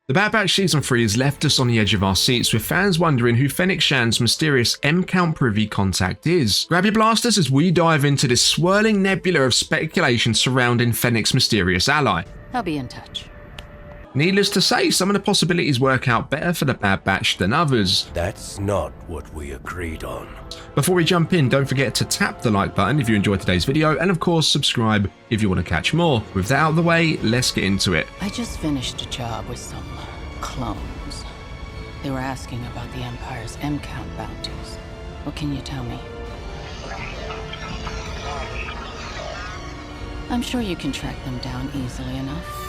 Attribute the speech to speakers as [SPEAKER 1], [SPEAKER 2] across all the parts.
[SPEAKER 1] The Bad Batch Season 3 has left us on the edge of our seats, with fans wondering who Fennec Shand's mysterious M-Count privy contact is. Grab your blasters as we dive into this swirling nebula of speculation surrounding Fennec's mysterious ally.
[SPEAKER 2] I'll be in touch.
[SPEAKER 1] Needless to say, some of the possibilities work out better for the Bad Batch than others.
[SPEAKER 3] That's not what we agreed on.
[SPEAKER 1] Before we jump in, don't forget to tap the like button if you enjoyed today's video, and of course subscribe if you want to catch more. With that out of the way, let's get into it.
[SPEAKER 2] I just finished a job with some clones. They were asking about the Empire's M-Count bounties. What can you tell me? I'm sure you can track them down easily enough.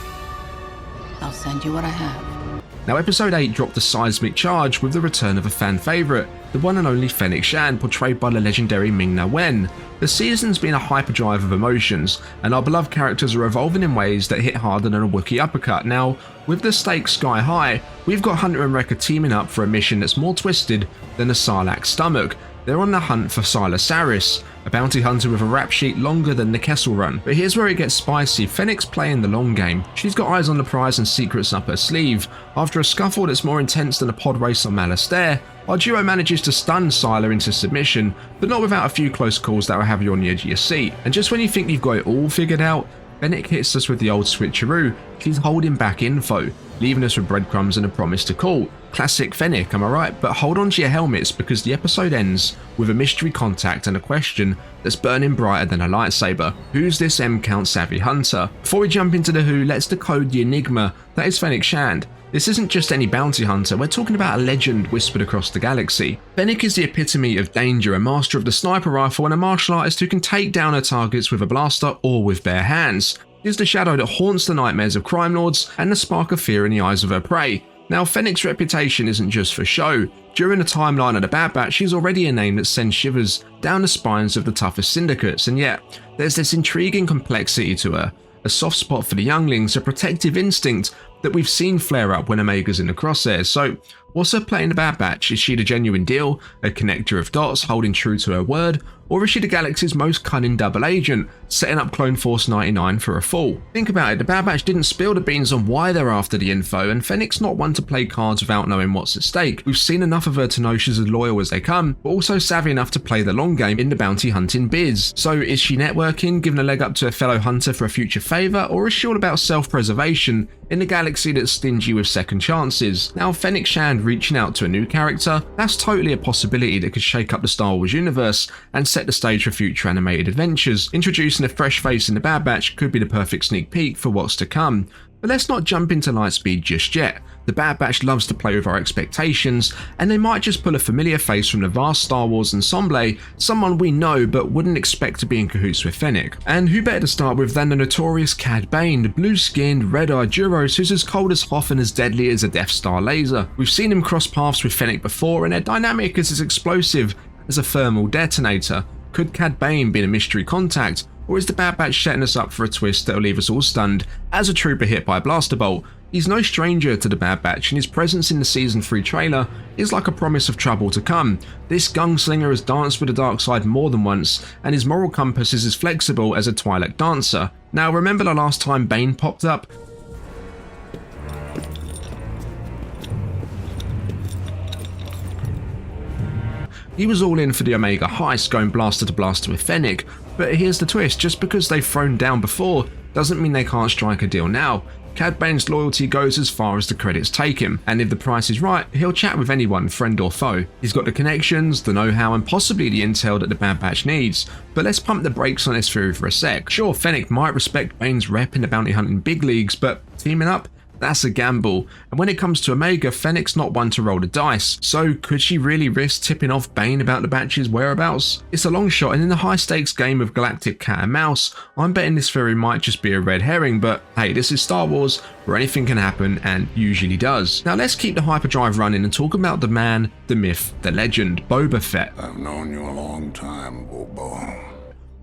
[SPEAKER 2] I'll send you what I have.
[SPEAKER 1] Now, Episode 8 dropped a seismic charge with the return of a fan favourite, the one and only Fennec Shand, portrayed by the legendary Ming-Na Wen. The season's been a hyperdrive of emotions, and our beloved characters are evolving in ways that hit harder than a Wookiee uppercut. Now, with the stakes sky high, we've got Hunter and Wrecker teaming up for a mission that's more twisted than a Sarlacc's stomach. They're on the hunt for Silas Saris, a bounty hunter with a rap sheet longer than the Kessel Run. But here's where it gets spicy. Fennec's playing the long game. She's got eyes on the prize and secrets up her sleeve. After a scuffle that's more intense than a pod race on Malastare, our duo manages to stun Sila into submission, but not without a few close calls that will have you on the edge of your seat. And just when you think you've got it all figured out, Fennec hits us with the old switcheroo. She's holding back info, leaving us with breadcrumbs and a promise to call. Classic Fennec, am I right? But hold on to your helmets, because the episode ends with a mystery contact and a question that's burning brighter than a lightsaber. Who's this M-Count savvy hunter? Before we jump into the who, let's decode the enigma that is Fennec Shand. This isn't just any bounty hunter, we're talking about a legend whispered across the galaxy. Fennec is the epitome of danger, a master of the sniper rifle and a martial artist who can take down her targets with a blaster or with bare hands. She's the shadow that haunts the nightmares of crime lords and the spark of fear in the eyes of her prey. Now, Fennec's reputation isn't just for show. During the timeline of the Bad Batch, she's already a name that sends shivers down the spines of the toughest syndicates, and yet there's this intriguing complexity to her. A soft spot for the younglings, a protective instinct that we've seen flare up when Omega's in the crosshairs. So, what's her play in the Bad Batch? Is she the genuine deal, a connector of dots, holding true to her word? Or is she the galaxy's most cunning double agent, setting up Clone Force 99 for a fall? Think about it, the Bad Batch didn't spill the beans on why they're after the info, and Fennec's not one to play cards without knowing what's at stake. We've seen enough of her to know she's as loyal as they come, but also savvy enough to play the long game in the bounty hunting biz. So is she networking, giving a leg up to a fellow hunter for a future favour, or is she all about self-preservation in a galaxy that's stingy with second chances? Now, Fennec Shand reaching out to a new character, that's totally a possibility that could shake up the Star Wars universe and set the stage for future animated adventures. Introducing a fresh face in the Bad Batch could be the perfect sneak peek for what's to come. But let's not jump into Lightspeed just yet. The Bad Batch loves to play with our expectations, and they might just pull a familiar face from the vast Star Wars ensemble, someone we know but wouldn't expect to be in cahoots with Fennec. And who better to start with than the notorious Cad Bane, the blue-skinned, red-eyed Duros who's as cold as Hoth and as deadly as a Death Star laser. We've seen him cross paths with Fennec before, and their dynamic is as explosive as a thermal detonator. Could Cad Bane be a mystery contact, or is the Bad Batch setting us up for a twist that'll leave us all stunned as a trooper hit by a blaster bolt? He's no stranger to the Bad Batch, and his presence in the Season 3 trailer is like a promise of trouble to come. This gunslinger has danced with the dark side more than once, and his moral compass is as flexible as a Twi'lek dancer. Now, remember the last time Bane popped up? He was all in for the Omega heist, going blaster to blaster with Fennec, but here's the twist, just because they've thrown down before doesn't mean they can't strike a deal now. Cad Bane's loyalty goes as far as the credits take him, and if the price is right, he'll chat with anyone, friend or foe. He's got the connections, the know-how, and possibly the intel that the Bad Batch needs. But let's pump the brakes on this theory for a sec. Sure, Fennec might respect Bane's rep in the bounty hunting big leagues, but teaming up? That's a gamble, and when it comes to Omega, Fennec's not one to roll the dice, so could she really risk tipping off Bane about the Batch's whereabouts? It's a long shot, and in the high-stakes game of galactic cat and mouse, I'm betting this theory might just be a red herring, but hey, this is Star Wars, where anything can happen, and usually does. Now let's keep the hyperdrive running and talk about the man, the myth, the legend, Boba Fett.
[SPEAKER 4] I've known you a long time, Boba.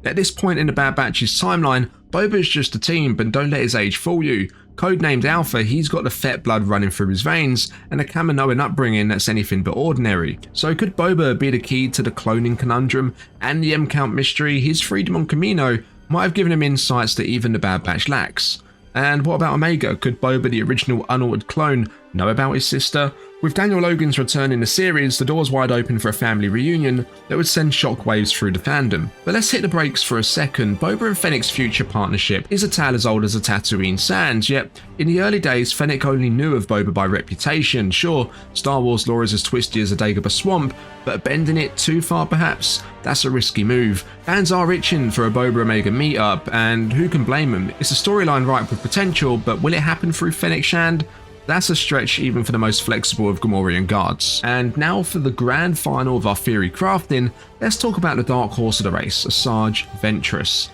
[SPEAKER 1] At this point in the Bad Batch's timeline, Boba's just a teen, but don't let his age fool you. Codenamed Alpha, he's got the Fett blood running through his veins and a Kaminoan upbringing that's anything but ordinary. So could Boba be the key to the cloning conundrum and the M-Count mystery? His freedom on Kamino might have given him insights that even the Bad Batch lacks. And what about Omega? Could Boba, the original unaltered clone, know about his sister? With Daniel Logan's return in the series, the door's wide open for a family reunion that would send shockwaves through the fandom. But let's hit the brakes for a second. Boba and Fennec's future partnership is a tale as old as the Tatooine sands, yet in the early days, Fennec only knew of Boba by reputation. Sure, Star Wars lore is as twisty as a Dagobah swamp, but bending it too far perhaps? That's a risky move. Fans are itching for a Boba Omega meetup, and who can blame them? It's a storyline ripe with potential, but will it happen through Fennec Shand? That's a stretch even for the most flexible of Gamorrean guards. And now for the grand final of our theory crafting, let's talk about the dark horse of the race, Asajj Ventress.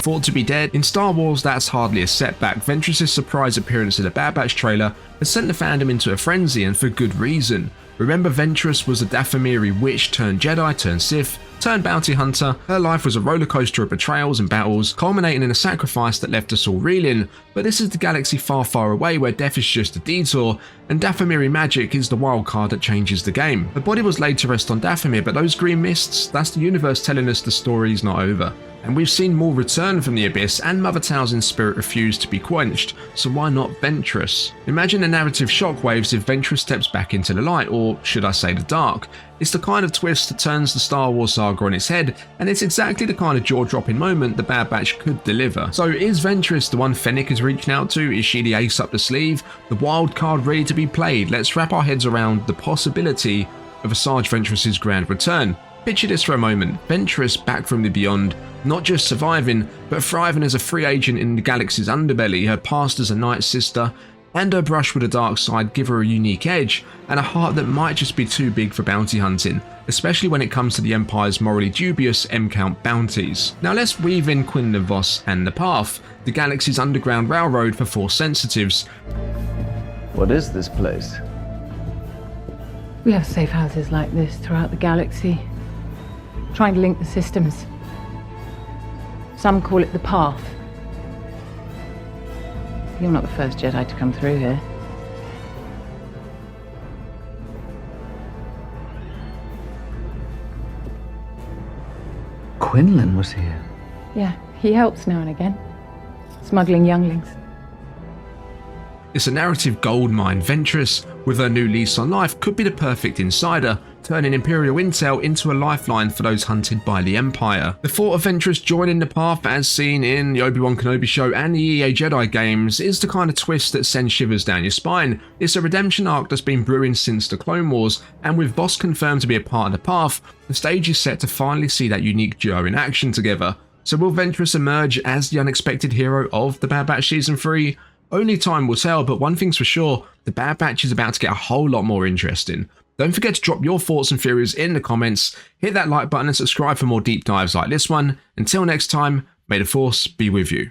[SPEAKER 1] Thought to be dead? In Star Wars, that's hardly a setback. Ventress' surprise appearance in the Bad Batch trailer has sent the fandom into a frenzy, and for good reason. Remember, Ventress was a Dathomiri witch turned Jedi turned Sith turned bounty hunter. Her life was a rollercoaster of betrayals and battles, culminating in a sacrifice that left us all reeling. But this is the galaxy far, far away where death is just a detour, and Dathomiri magic is the wild card that changes the game. Her body was laid to rest on Dathomir, but those green mists, that's the universe telling us the story's not over. And we've seen Maul return from the Abyss, and Mother Talzin's spirit refused to be quenched, so why not Ventress? Imagine the narrative shockwaves if Ventress steps back into the light, or should I say the dark. It's the kind of twist that turns the Star Wars saga on its head, and it's exactly the kind of jaw-dropping moment the Bad Batch could deliver. So is Ventress the one Fennec is reaching out to? Is she the ace up the sleeve? The wild card ready to be played? Let's wrap our heads around the possibility of Asajj Ventress' grand return. Picture this for a moment, Ventress back from the beyond, not just surviving, but thriving as a free agent in the galaxy's underbelly. Her past as a Night Sister, and her brush with the dark side give her a unique edge, and a heart that might just be too big for bounty hunting, especially when it comes to the Empire's morally dubious M-count bounties. Now let's weave in Quinlan Vos and the Path, the galaxy's underground railroad for Force sensitives.
[SPEAKER 5] What is this place?
[SPEAKER 6] We have safe houses like this throughout the galaxy, trying to link the systems. Some call it the Path. You're not the first Jedi to come through here.
[SPEAKER 5] Quinlan was here.
[SPEAKER 6] Yeah, he helps now and again, smuggling younglings.
[SPEAKER 1] It's a narrative goldmine. Ventress, with her new lease on life, could be the perfect insider, turning Imperial intel into a lifeline for those hunted by the Empire. The thought of Ventress joining the Path, as seen in the Obi-Wan Kenobi show and the EA Jedi games, is the kind of twist that sends shivers down your spine. It's a redemption arc that's been brewing since the Clone Wars, and with Vos confirmed to be a part of the Path, the stage is set to finally see that unique duo in action together. So will Ventress emerge as the unexpected hero of the Bad Batch Season 3? Only time will tell, but one thing's for sure, the Bad Batch is about to get a whole lot more interesting. Don't forget to drop your thoughts and theories in the comments, hit that like button and subscribe for more deep dives like this one. Until next time, may the Force be with you.